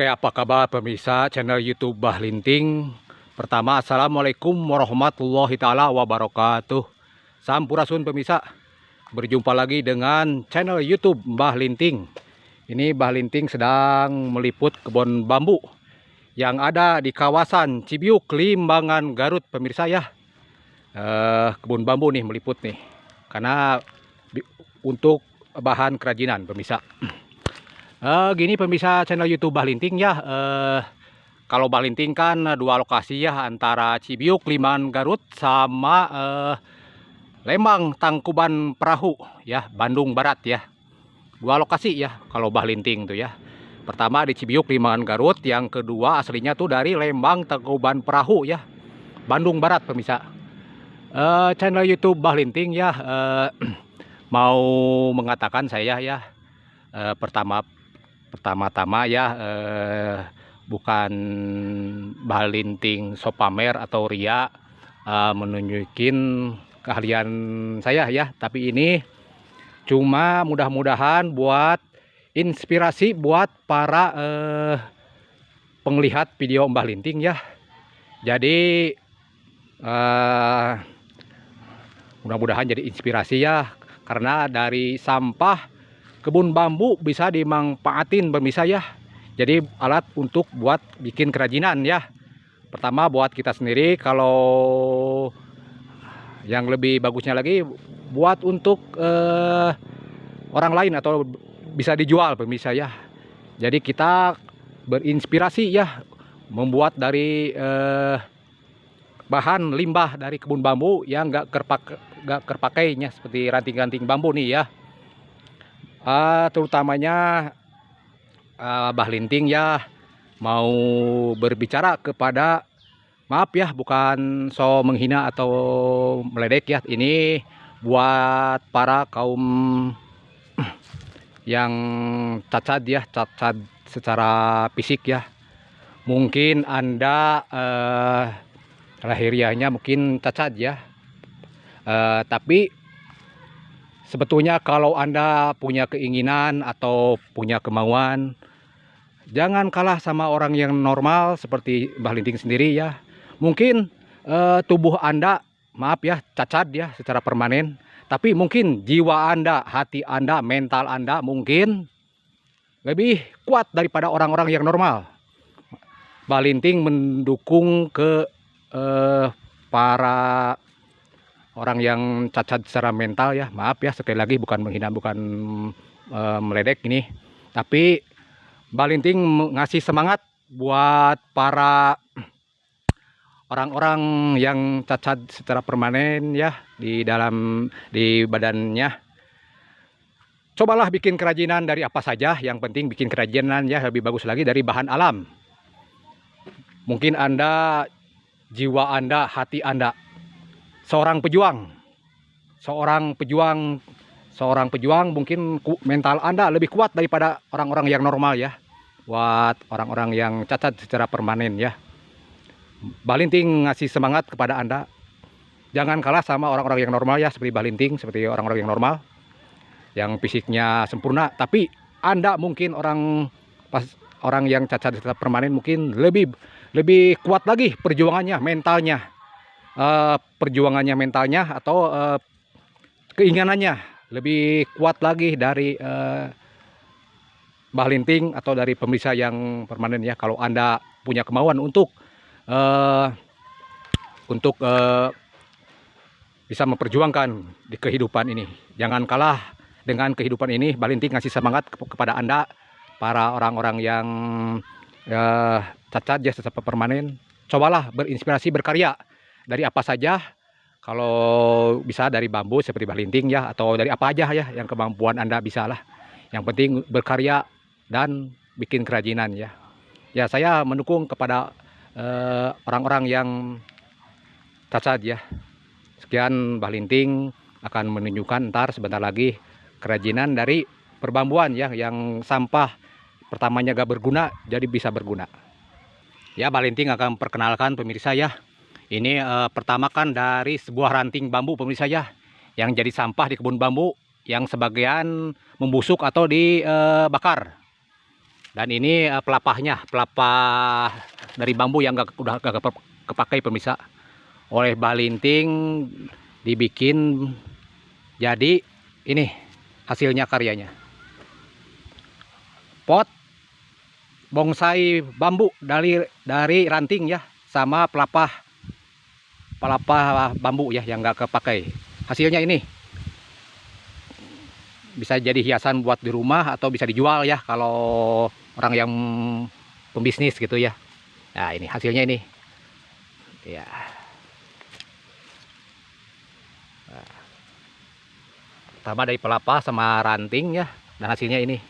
Oke, apa kabar pemirsa channel YouTube Mbah Linting? Pertama, assalamualaikum warahmatullahi taala wabarakatuh. Sampurasun pemirsa. Berjumpa lagi dengan channel YouTube Mbah Linting. Ini Mbah Linting sedang meliput kebun bambu yang ada di kawasan Cibiuk, Limbangan, Garut pemirsa ya. Kebun bambu nih meliput nih. Karena untuk bahan kerajinan pemirsa. Gini pemirsa channel YouTube Mbah Linting ya. Kalau Mbah Linting kan dua lokasi ya, antara Cibiuk, Limbangan, Garut sama Lembang, Tangkuban Perahu ya, Bandung Barat ya. Dua lokasi ya kalau Mbah Linting tuh ya. Pertama di Cibiuk, Limbangan, Garut. Yang kedua aslinya tuh dari Lembang, Tangkuban Perahu ya, Bandung Barat pemirsa. Channel YouTube Mbah Linting ya, mau mengatakan saya ya, pertama-tama ya, bukan Mbah Linting sopamer atau ria menunjukin keahlian saya ya, tapi ini cuma mudah-mudahan buat inspirasi buat para penglihat video Mbah Linting ya. Jadi mudah-mudahan jadi inspirasi ya, karena dari sampah kebun bambu bisa dimanfaatin pemirsa ya. Jadi alat untuk buat bikin kerajinan ya. Pertama buat kita sendiri, kalau yang lebih bagusnya lagi buat untuk orang lain atau bisa dijual pemirsa ya. Jadi kita berinspirasi ya, membuat dari bahan limbah dari kebun bambu yang gak terpakainya, seperti ranting-ranting bambu nih ya. Terutamanya Mbah Linting ya mau berbicara kepada, maaf ya, bukan so menghina atau meledek ya, ini buat para kaum yang cacat ya, cacat secara fisik ya. Mungkin Anda lahiriahnya mungkin cacat ya, tapi sebetulnya kalau Anda punya keinginan atau punya kemauan, jangan kalah sama orang yang normal seperti Mbah Linting sendiri ya. Mungkin tubuh Anda, maaf ya, cacat ya secara permanen, tapi mungkin jiwa Anda, hati Anda, mental Anda mungkin lebih kuat daripada orang-orang yang normal. Mbah Linting mendukung ke para orang yang cacat secara mental ya. Maaf ya, sekali lagi bukan menghina, bukan meledek ini, tapi Mbah Linting ngasih semangat buat para orang-orang yang cacat secara permanen ya, di badannya. Cobalah bikin kerajinan dari apa saja, yang penting bikin kerajinan ya, lebih bagus lagi dari bahan alam. Mungkin Anda, jiwa Anda, hati Anda seorang pejuang, mungkin mental Anda lebih kuat daripada orang-orang yang normal ya. Buat orang-orang yang cacat secara permanen ya, Mbah Linting ngasih semangat kepada Anda. Jangan kalah sama orang-orang yang normal ya, seperti Mbah Linting, seperti orang-orang yang normal yang fisiknya sempurna, tapi Anda mungkin orang yang cacat secara permanen mungkin lebih kuat lagi perjuangannya, mentalnya, atau keinginannya lebih kuat lagi dari Mbah Linting atau dari pemirsa yang permanen ya. Kalau Anda punya kemauan untuk bisa memperjuangkan di kehidupan ini, jangan kalah dengan kehidupan ini. Mbah Linting ngasih semangat kepada Anda, para orang-orang yang cacat ya secara permanen. Cobalah berinspirasi, berkarya dari apa saja. Kalau bisa dari bambu seperti Mbah Linting ya, atau dari apa aja ya yang kemampuan Anda bisa lah. Yang penting berkarya dan bikin kerajinan ya. Ya, saya mendukung kepada orang-orang yang cacat ya. Sekian, Mbah Linting akan menunjukkan ntar sebentar lagi kerajinan dari perbambuan ya, yang sampah pertamanya gak berguna jadi bisa berguna. Ya, Mbah Linting akan perkenalkan pemirsa ya. Ini pertama kan dari sebuah ranting bambu pemirsa ya, yang jadi sampah di kebun bambu, yang sebagian membusuk atau dibakar. Dan ini pelapahnya, pelapah dari bambu yang udah gak kepakai pemirsa. Oleh Mbah Linting dibikin jadi ini hasilnya karyanya. Pot bonsai bambu dari ranting ya, sama pelapah bambu ya yang nggak kepakai. Hasilnya ini bisa jadi hiasan buat di rumah atau bisa dijual ya kalau orang yang pembisnis gitu ya. Nah ini hasilnya ini ya. Pertama dari pelapah sama ranting ya, dan hasilnya ini.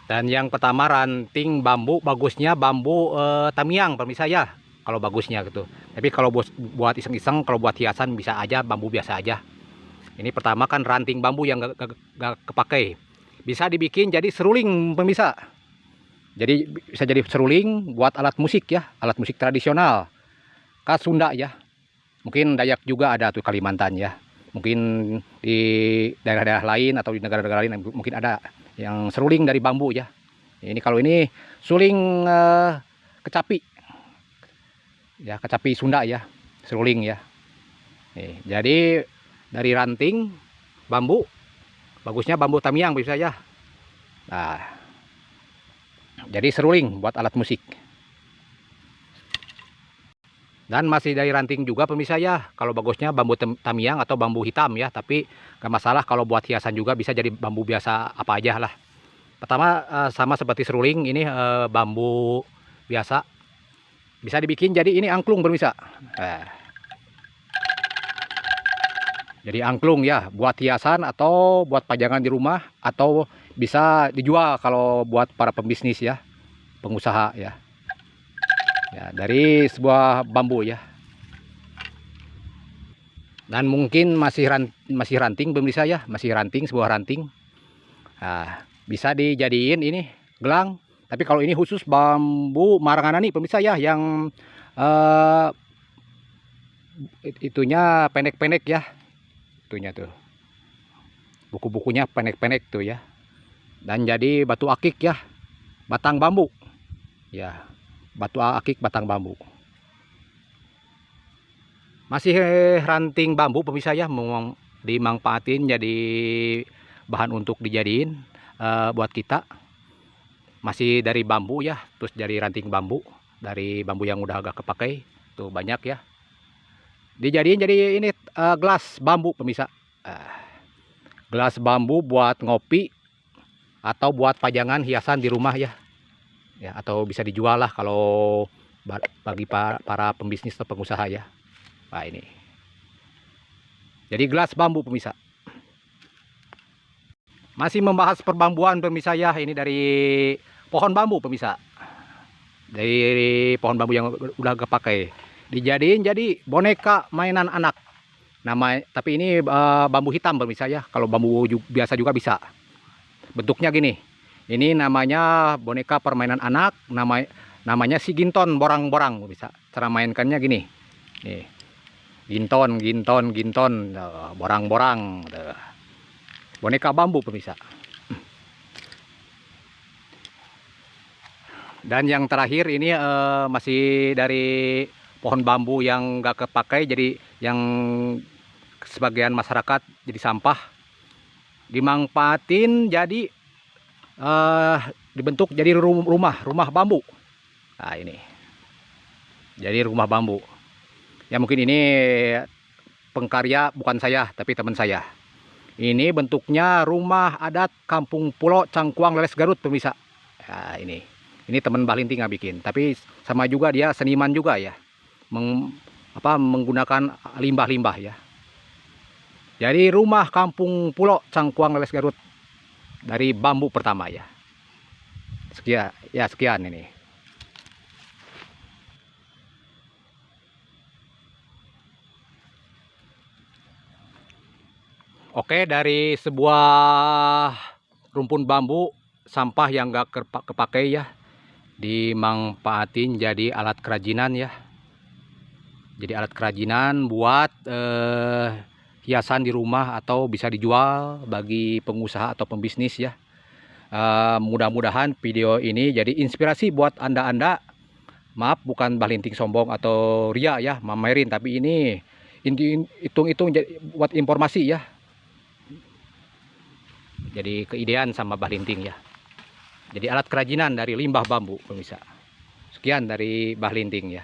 Dan yang pertama ranting bambu, bagusnya bambu tamiang pemirsa ya, kalau bagusnya gitu. Tapi kalau buat iseng-iseng, kalau buat hiasan bisa aja bambu biasa aja. Ini pertama kan ranting bambu yang gak kepakai. Bisa dibikin jadi seruling pemirsa. Jadi bisa jadi seruling buat alat musik ya, alat musik tradisional khas Sunda ya. Mungkin Dayak juga ada tuh, Kalimantan ya. Mungkin di daerah-daerah lain atau di negara-negara lain mungkin ada yang seruling dari bambu ya. Ini kalau ini suling kecapi ya, kecapi Sunda ya, seruling ya. Nih, jadi dari ranting bambu, bagusnya bambu tamiang bisa ya. Nah, jadi seruling buat alat musik. Dan masih dari ranting juga pemirsa ya, kalau bagusnya bambu tamiang atau bambu hitam ya, tapi gak masalah kalau buat hiasan juga bisa jadi bambu biasa apa aja lah. Pertama sama seperti seruling ini bambu biasa, bisa dibikin jadi ini angklung pemirsa. Jadi angklung ya, buat hiasan atau buat pajangan di rumah, atau bisa dijual kalau buat para pembisnis ya, pengusaha ya. Ya, dari sebuah bambu ya. Dan mungkin masih ranting pemirsa ya, masih ranting, sebuah ranting. Nah, bisa dijadiin ini gelang. Tapi kalau ini khusus bambu Maranganani pemirsa ya, yang itunya pendek-pendek ya. Itunya tuh. Buku-bukunya pendek-pendek tuh ya. Dan jadi batu akik ya, batang bambu. Ya, batu akik batang bambu. Masih ranting bambu pemirsa ya, dimanfaatin jadi bahan untuk dijadiin buat kita. Masih dari bambu ya, terus dari ranting bambu, dari bambu yang udah agak kepakai tuh banyak ya. Dijadiin jadi ini gelas bambu pemirsa. Gelas bambu buat ngopi atau buat pajangan hiasan di rumah ya. Ya, atau bisa dijual lah kalau bagi para pembisnis atau pengusaha ya. Nah ini. Jadi gelas bambu pemirsa. Masih membahas perbambuan pemirsa ya, ini dari pohon bambu pemirsa. Dari pohon bambu yang udah kepakai. Dijadiin jadi boneka mainan anak. Tapi ini bambu hitam pemirsa ya. Kalau bambu biasa juga bisa. Bentuknya gini. Ini namanya boneka permainan anak, namanya si Ginton borang-borang bisa. Cara mainkannya gini. Nih. Ginton, borang-borang. Boneka bambu pemirsa. Dan yang terakhir ini masih dari pohon bambu yang gak kepakai, jadi yang sebagian masyarakat jadi sampah, dimanfaatin jadi dibentuk jadi rumah bambu. Nah ini jadi rumah bambu ya. Mungkin ini pengkarya bukan saya tapi teman saya. Ini bentuknya rumah adat Kampung Pulo Cangkuang Leles Garut pemirsa. Nah, ini teman Mbah Linting nggak bikin, tapi sama juga dia seniman juga ya, menggunakan limbah-limbah ya. Jadi rumah Kampung Pulo Cangkuang Leles Garut dari bambu pertama ya. Sekian ini. Oke, dari sebuah rumpun bambu sampah yang gak kepakai ya, dimanfaatin jadi alat kerajinan ya. Jadi alat kerajinan buat hiasan di rumah atau bisa dijual bagi pengusaha atau pembisnis ya. Mudah-mudahan video ini jadi inspirasi buat anda-anda. Maaf, bukan balinting sombong atau ria ya, mamerin, tapi ini hitung-hitung buat informasi ya. Jadi keidean sama balinting ya. Jadi alat kerajinan dari limbah bambu pemirsa. Sekian dari balinting ya.